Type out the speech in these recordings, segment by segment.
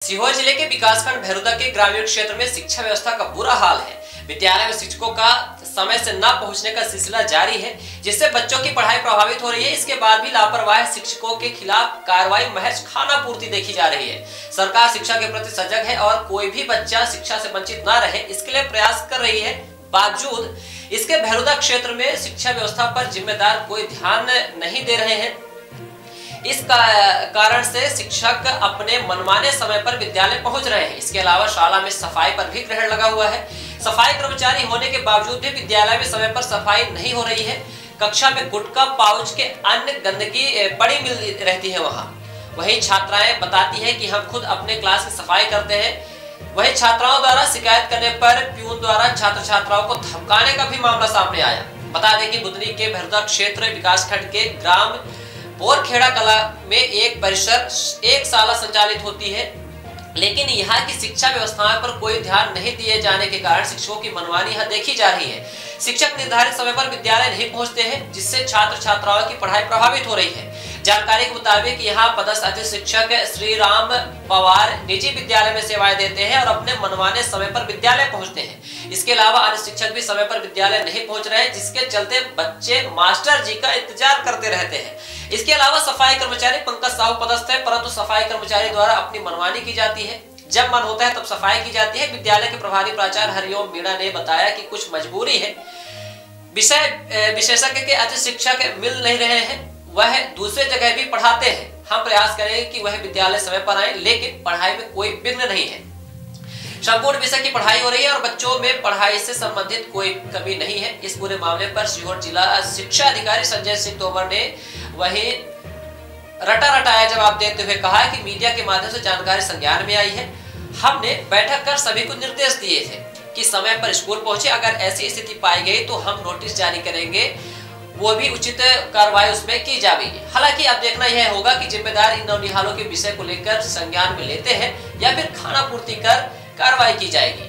सीहोर जिले के विकासखंड भैरुदा के ग्रामीण क्षेत्र में शिक्षा व्यवस्था का बुरा हाल है। विद्यालय में शिक्षकों का समय से न पहुंचने का सिलसिला जारी है, जिससे बच्चों की पढ़ाई प्रभावित हो रही है। इसके बाद भी लापरवाह शिक्षकों के खिलाफ कार्रवाई महज खानापूर्ति देखी जा रही है। सरकार शिक्षा के प्रति सजग है और कोई भी बच्चा शिक्षा से वंचित न रहे, इसके लिए प्रयास कर रही है। बावजूद इसके भैरुदा क्षेत्र में शिक्षा व्यवस्था पर जिम्मेदार कोई ध्यान नहीं दे रहे हैं। इस कारण से शिक्षक अपने मनमाने समय पर विद्यालय पहुंच रहे हैं। इसके अलावा शाला में सफाई पर भी ग्रहण लगा हुआ है। सफाई कर्मचारी होने के बावजूद भी विद्यालय में समय पर सफाई नहीं हो रही है। कक्षा में गुटखा, पाउच के अन्य गंदगी पड़ी मिल रहती है। वहीं छात्राएं बताती हैं कि हम खुद अपने क्लास की सफाई करते हैं। वहीं छात्राओं द्वारा शिकायत करने पर प्यून द्वारा छात्र छात्राओं को धमकाने का भी मामला सामने आया। बता दें कि बुधनी के भैरुदा क्षेत्र विकासखंड के ग्राम बोरखेड़ा कला में एक परिसर एक साल संचालित होती है, लेकिन यहाँ की शिक्षा व्यवस्थाओं पर कोई ध्यान नहीं दिए जाने के कारण शिक्षकों की मनमानी यहाँ देखी जा रही है। शिक्षक निर्धारित समय पर विद्यालय नहीं पहुँचते हैं, जिससे छात्र छात्राओं की पढ़ाई प्रभावित हो रही है। जानकारी के मुताबिक यहाँ पदस्थ अतिथि शिक्षक श्री राम पवार निजी विद्यालय में सेवाएं देते हैं और अपने मनमाने समय पर विद्यालय पहुँचते हैं। इसके अलावा अन्य शिक्षक भी समय पर विद्यालय नहीं पहुँच रहे हैं, जिसके चलते बच्चे मास्टर जी का इंतजार करते रहते हैं। इसके अलावा सफाई कर्मचारी पंकज साहू पदस्थ है, परंतु सफाई कर्मचारी द्वारा अपनी मनमानी की जाती है। जब मन होता है तब सफाई की जाती है। विद्यालय के प्रभारी प्राचार्य हरिओम मीणा ने बताया कि कुछ मजबूरी है। विषय विशेषज्ञ के अतिथि शिक्षक मिल नहीं रहे हैं, वह दूसरे जगह भी पढ़ाते हैं। हम प्रयास करेंगे कि वह विद्यालय समय पर आए, लेकिन पढ़ाई में कोई विघ्न नहीं है। संपूर्ण विषय की पढ़ाई हो रही है और बच्चों में पढ़ाई से संबंधित कोई कमी नहीं है। इस पूरे मामले पर सीहोर जिला शिक्षा अधिकारी संजय सिंह तोमर ने वही रटाया जवाब देते हुए कहा कि मीडिया के माध्यम से जानकारी संज्ञान में आई है। हमने बैठक कर सभी को निर्देश दिए थे कि समय पर स्कूल पहुंचे। अगर ऐसी स्थिति पाई गई तो हम नोटिस जारी करेंगे, वो भी उचित कार्रवाई उसमें की जाएगी। हालांकि अब देखना यह होगा कि जिम्मेदार इन नौनिहालों के विषय को लेकर संज्ञान में लेते हैं या फिर खानापूर्ति कर कार्रवाई की जाएगी।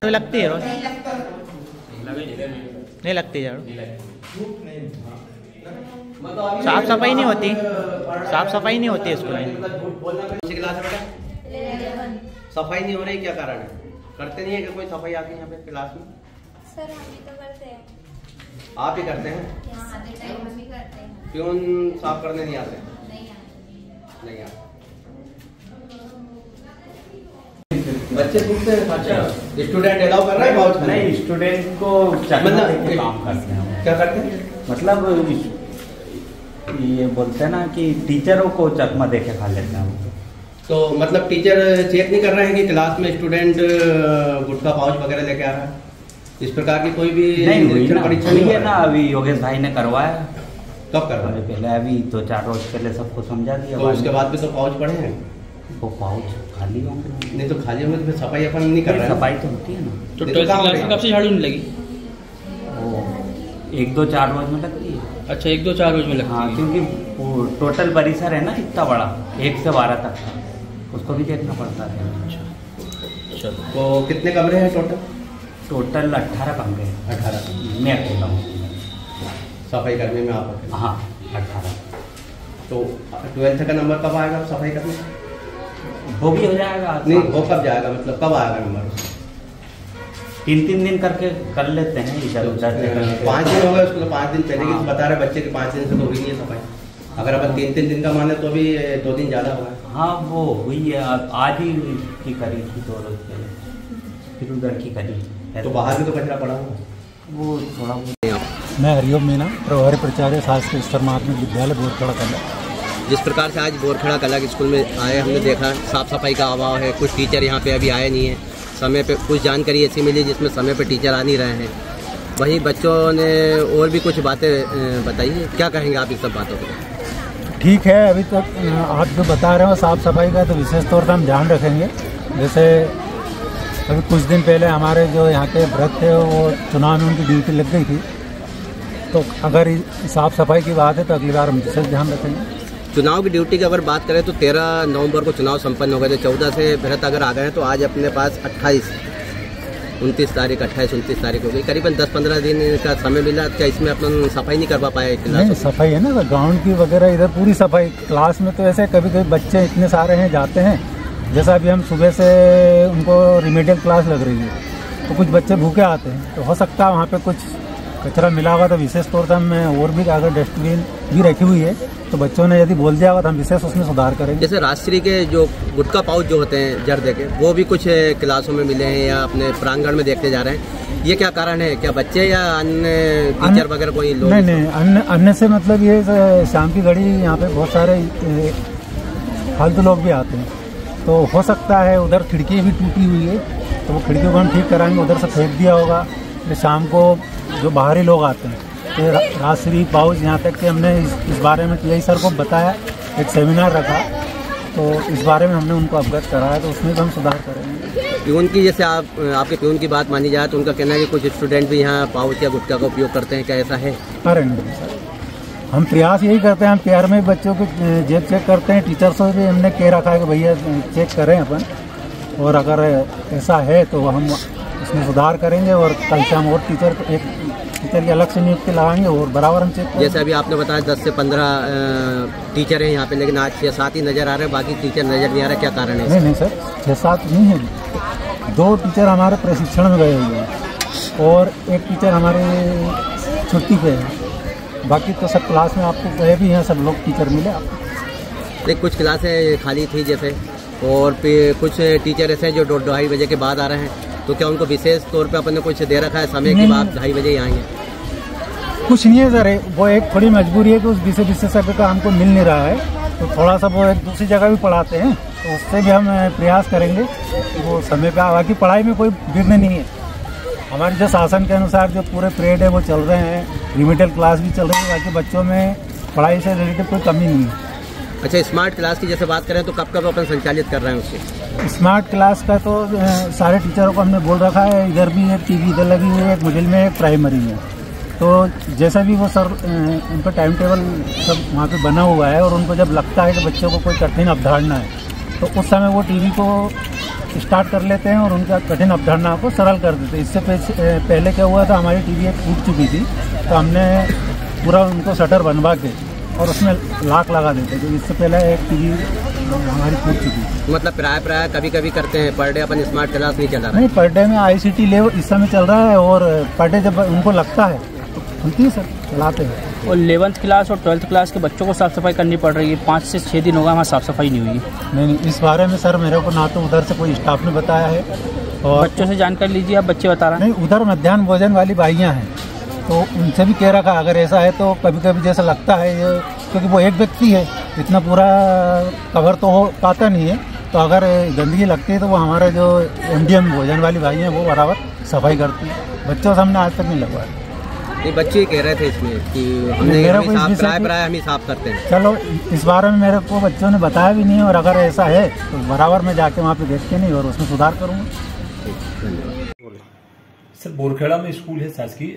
तो लगती है नहीं लगती यार, साफ सफाई नहीं होती, साफ सफाई नहीं होती स्कूल में। सफाई नहीं हो रही, क्या कारण है? करते नहीं है कि कोई सफाई आती है यहाँ पे क्लास में? सर हम ही तो करते हैं। आप ही करते हैं? यहाँ आते टाइम हम ही करते हैं। प्यून साफ करने नहीं आते? नहीं आते। बच्चे पूछते हैं, अच्छा स्टूडेंट अलाउ कर रहा है पाउच? नहीं, स्टूडेंट को मतलब काम करते हैं। क्या करते हैं? मतलब ये बोलते हैं ना कि टीचरों को चकमा देके खा लेते हैं। तो मतलब टीचर चेक नहीं कर रहे हैं कि क्लास में स्टूडेंट गुटखा पाउच वगैरह लेके आ रहा है? इस प्रकार की कोई भी निरीक्षण परीक्षा नहीं है ना? अभी योगेश भाई ने करवाया। कब करवाया? पहले अभी 2-4 रोज पहले सबको समझा दिया। तो उसके बाद भी तो पाउच पड़े हैं? वो पाउच खाली होंगे। नहीं तो खाली होंगे तो फिर सफाई अपन नहीं कर रहे हैं। सफाई तो होती है ना। तो कब से झाड़ू नहीं लगी? वो 1-2-4 रोज में लगती है। अच्छा, 1-2-4 रोज में लगती है। हाँ, क्योंकि टोटल परिसर है ना इतना बड़ा, 1 से 12 तक का, उसको भी देखना पड़ता है। अच्छा, तो कितने कमरे हैं टोटल? टोटल 18 कमरे हैं। 18? मैं अकेला हूँ सफाई करने में आप? हाँ, 18। तो 12th का नंबर कब आएगा सफाई करने? वो भी हो जाएगा। नहीं, वो कब जाएगा, मतलब कब आएगा नंबर? 3-3 दिन करके कर लेते हैं इधर उधर। 5 दिन हो गए उसको, तो 5 दिन पहले की बता रहे बच्चे के 5 दिन से तो हुई नहीं है सफाई। अगर अपन 3-3 दिन का माने तो भी 2 दिन ज़्यादा होगा। हाँ, वो हुई है, आज ही की करी थी 2 रोज पहले, फिर उधर की करी है। तो बाहर भी तो कचरा पड़ा हुआ, वो थोड़ा बहुत। मैं हरिओम मीणा, प्रभारी प्राचार्य शासकीय स्तर माध्यमिक विद्यालय बोरखेड़ा कला। जिस प्रकार से आज बोरखेड़ा कला के स्कूल में आए, हमने देखा साफ सफाई का अभाव है। कुछ टीचर यहाँ पे अभी आए नहीं है समय पे। कुछ जानकारी ऐसी मिली जिसमें समय पे टीचर आ नहीं रहे हैं। वहीं बच्चों ने और भी कुछ बातें बताई है, क्या कहेंगे आप इस सब बातों को? ठीक है, अभी तक आप जो बता रहे हो साफ सफाई का, तो विशेष तौर पर हम ध्यान रखेंगे। जैसे अभी कुछ दिन पहले हमारे जो यहाँ के व्रत थे, वो चुनाव में उनकी ड्यूटी लग गई थी, तो अगर साफ सफाई की बात है तो अगली बार हम विशेष ध्यान रखेंगे। चुनाव की ड्यूटी की अगर बात करें तो 13 नवंबर को चुनाव संपन्न हो गए थे। 14 से भरत अगर आ गए हैं तो आज अपने पास 29 तारीख हो गई। करीबन 10-15 दिन का समय मिला। क्या इसमें अपन सफाई नहीं करवा पाए? नहीं, सफाई है ना, ग्राउंड की वगैरह इधर पूरी सफाई। क्लास में तो ऐसे कभी कभी बच्चे इतने सारे हैं जाते हैं, जैसा अभी हम सुबह से उनको रिमेडियल क्लास लग रही है तो कुछ बच्चे भूखे आते हैं, तो हो सकता है वहाँ पे कुछ कचरा मिला होगा। तो विशेष तौर से हम और भी अगर डस्टबिन भी रखी हुई है तो बच्चों ने यदि बोल दिया होगा तो हम विशेष उसमें सुधार करेंगे। जैसे राजश्री के जो गुटखा पाउच जो होते हैं जर्दे के, वो भी कुछ क्लासों में मिले हैं या अपने प्रांगण में देखते जा रहे हैं, ये क्या कारण है? क्या बच्चे या अन्य टीचर वगैरह कोई लोग? नहीं, अन्य से मतलब ये शाम की घड़ी यहाँ पे बहुत सारे फालतू लोग भी आते हैं, तो हो सकता है उधर खिड़की भी टूटी हुई है तो वो खिड़कियों को हम ठीक कराएंगे, उधर से फेंक दिया होगा। फिर शाम को जो बाहरी लोग आते हैं तो राजश्री पाउच, यहाँ तक कि हमने इस बारे में टीआई सर को बताया, एक सेमिनार रखा तो इस बारे में हमने उनको अवगत कराया, तो उसमें भी हम सुधार करेंगे। प्यून की, जैसे आपके प्यून की बात मानी जाए तो उनका कहना है कि कुछ स्टूडेंट भी यहाँ पाउच या गुटखा का उपयोग करते हैं, क्या ऐसा है? अरे नहीं सर, हम प्रयास यही करते हैं, हम प्यार में बच्चों को जेब चेक करते हैं। टीचर्स से भी हमने कह रखा है कि भैया चेक करें अपन, और अगर ऐसा है तो हम उसमें सुधार करेंगे और कल से हम और एक टीचर की अलग से नियुक्ति लगाएंगे और बराबर हम चेक करेंगे। जैसे अभी आपने बताया 10 से 15 टीचर हैं यहाँ पे, लेकिन आज 6-7 ही नज़र आ रहे हैं, बाकी टीचर नज़र नहीं आ रहे, क्या कारण है? नहीं सर, 6-7 नहीं है, 2 टीचर हमारे प्रशिक्षण में गए हुए हैं और एक टीचर हमारे छुट्टी पे है, बाकी तो सब क्लास में आपको गए भी हैं, सब लोग टीचर मिले आपको। लेकिन कुछ क्लासें खाली थी जैसे, और कुछ टीचर ऐसे हैं जो 2-2:30 बजे के बाद आ रहे हैं, तो क्या उनको विशेष तौर पे अपन ने कुछ दे रखा है समय के बाद 2:30 बजे ही आएंगे? कुछ नहीं है सर, वो एक थोड़ी मजबूरी है कि उस विशेषज्ञ का हमको मिल नहीं रहा है, तो थोड़ा सा वो एक दूसरी जगह भी पढ़ाते हैं, तो उससे भी हम प्रयास करेंगे कि वो समय पे। बाकी पढ़ाई में कोई विघ्न नहीं है, हमारे जो शासन के अनुसार जो पूरे पीरियड है वो चल रहे हैं, रिमिडियल क्लास भी चल रही है, बाकी बच्चों में पढ़ाई से रिलेटेड कोई कमी नहीं है। अच्छा, स्मार्ट क्लास की जैसे बात करें तो कब कब अपन संचालित कर रहे हैं उसको? स्मार्ट क्लास का तो सारे टीचरों को हमने बोल रखा है, इधर भी एक टीवी इधर लगी हुई है, एक मिडिल में, एक प्राइमरी में, तो जैसा भी वो सर उनका टाइम टेबल सब वहाँ पे बना हुआ है, और उनको जब लगता है कि बच्चों को कोई कठिन अवधारणा है तो उस समय वो टीवी को स्टार्ट कर लेते हैं और उनका कठिन अवधारणा को सरल कर देते हैं। इससे पहले क्या हुआ था, हमारी टीवी एक टूट चुकी थी तो हमने पूरा उनको शटर बनवा के और उसमें लॉक लगा देते थे। इससे पहले एक टीवी हमारी टूट चुकी थी। मतलब प्राय कभी कभी करते हैं, पर डे अपन स्मार्ट क्लास नहीं चला रहा? नहीं, पर डे में ICT लेवल इस समय चल रहा है, और पर डे जब उनको लगता है तो खुलती है सर, चलाते हैं। और 11th क्लास और 12th क्लास के बच्चों को साफ़ सफाई करनी पड़ रही है, 5 से 6 दिन होगा वहाँ साफ़ सफाई नहीं हुई। नहीं, इस बारे में सर मेरे को ना तो उधर से कोई स्टाफ ने बताया है, और बच्चों से जानकारी लीजिए, आप बच्चे बता रहे हैं। नहीं, उधर मध्याह्न भोजन वाली भाइयाँ हैं तो उनसे भी कह रखा, अगर ऐसा है तो कभी कभी जैसा लगता है ये, क्योंकि वो एक व्यक्ति है, इतना पूरा कवर तो हो पाता नहीं है, तो अगर गंदगी लगती है तो वो हमारे जो MDM भोजन वाली भाई हैं वो बराबर सफाई करती है। बच्चों से हमने आज तक नहीं लगवाया। नहीं, बच्चे ही कह रहे थे इसमें कि हम ही साफ करते हैं। चलो, इस बारे में मेरे को बच्चों ने बताया भी नहीं, और अगर ऐसा है तो बराबर मैं जाके वहाँ पे देख के नहीं और उसमें सुधार करूँगा। सर, बोरखेड़ा में स्कूल है शासकीय,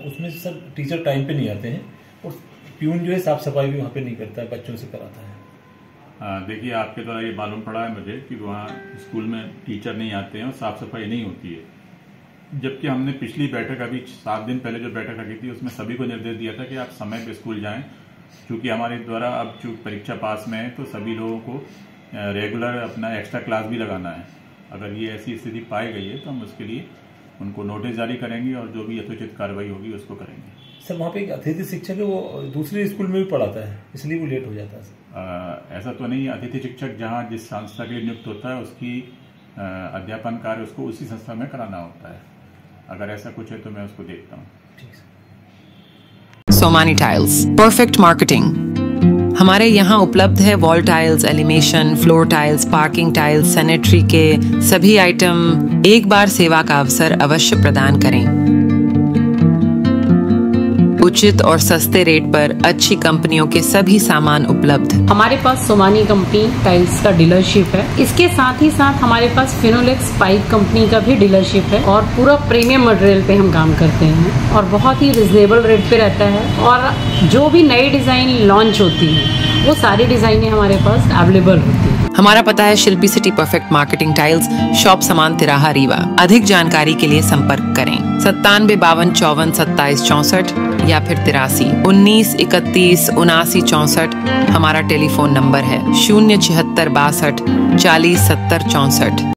उसमें सर टीचर टाइम पे नहीं आते हैं, और प्यून जो है साफ सफाई भी वहाँ पे नहीं करता है, बच्चों से कराता है। देखिए, आपके द्वारा ये मालूम पड़ा है मुझे कि वहाँ स्कूल में टीचर नहीं आते हैं और साफ सफाई नहीं होती है, जबकि हमने पिछली बैठक अभी 7 दिन पहले जो बैठक रखी थी उसमें सभी को निर्देश दिया था कि आप समय पे स्कूल जाएं, क्योंकि हमारे द्वारा अब जो परीक्षा पास में है तो सभी लोगों को रेगुलर अपना एक्स्ट्रा क्लास भी लगाना है। अगर ये ऐसी स्थिति पाई गई है तो हम उसके लिए उनको नोटिस जारी करेंगे और जो भी यथोचित कार्रवाई होगी उसको करेंगे। सर, वहाँ पे एक अतिथि शिक्षक है, वो दूसरे स्कूल में भी पढ़ाता है, इसलिए वो लेट हो जाता है। ऐसा तो नहीं, अतिथि शिक्षक जहाँ जिस संस्था के लिए नियुक्त होता है उसकी अध्यापन कार्य उसको उसी संस्था में कराना होता है। अगर ऐसा कुछ है तो मैं उसको देखता हूँ। Somany tiles, perfect marketing. हमारे यहाँ उपलब्ध है wall tiles, elevation, floor tiles, parking tiles, sanitary के सभी आइटम। एक बार सेवा का अवसर अवश्य प्रदान करें। उचित और सस्ते रेट पर अच्छी कंपनियों के सभी सामान उपलब्ध। हमारे पास सोमानी कंपनी टाइल्स का डीलरशिप है। इसके साथ ही साथ हमारे पास फिनोलेक्स पाइप कंपनी का भी डीलरशिप है, और पूरा प्रीमियम मटेरियल पे हम काम करते हैं और बहुत ही रिजनेबल रेट पे रहता है। और जो भी नई डिजाइन लॉन्च होती है वो सारी डिजाइनें हमारे पास अवेलेबल होती है। हमारा पता है Shilpi city perfect marketing tiles, shop Samaan तिराहा रीवा। अधिक जानकारी के लिए संपर्क करें 97 52 54 27 64 या फिर 83 19 31 79 64। हमारा टेलीफोन नंबर है 076 62 40 70 64।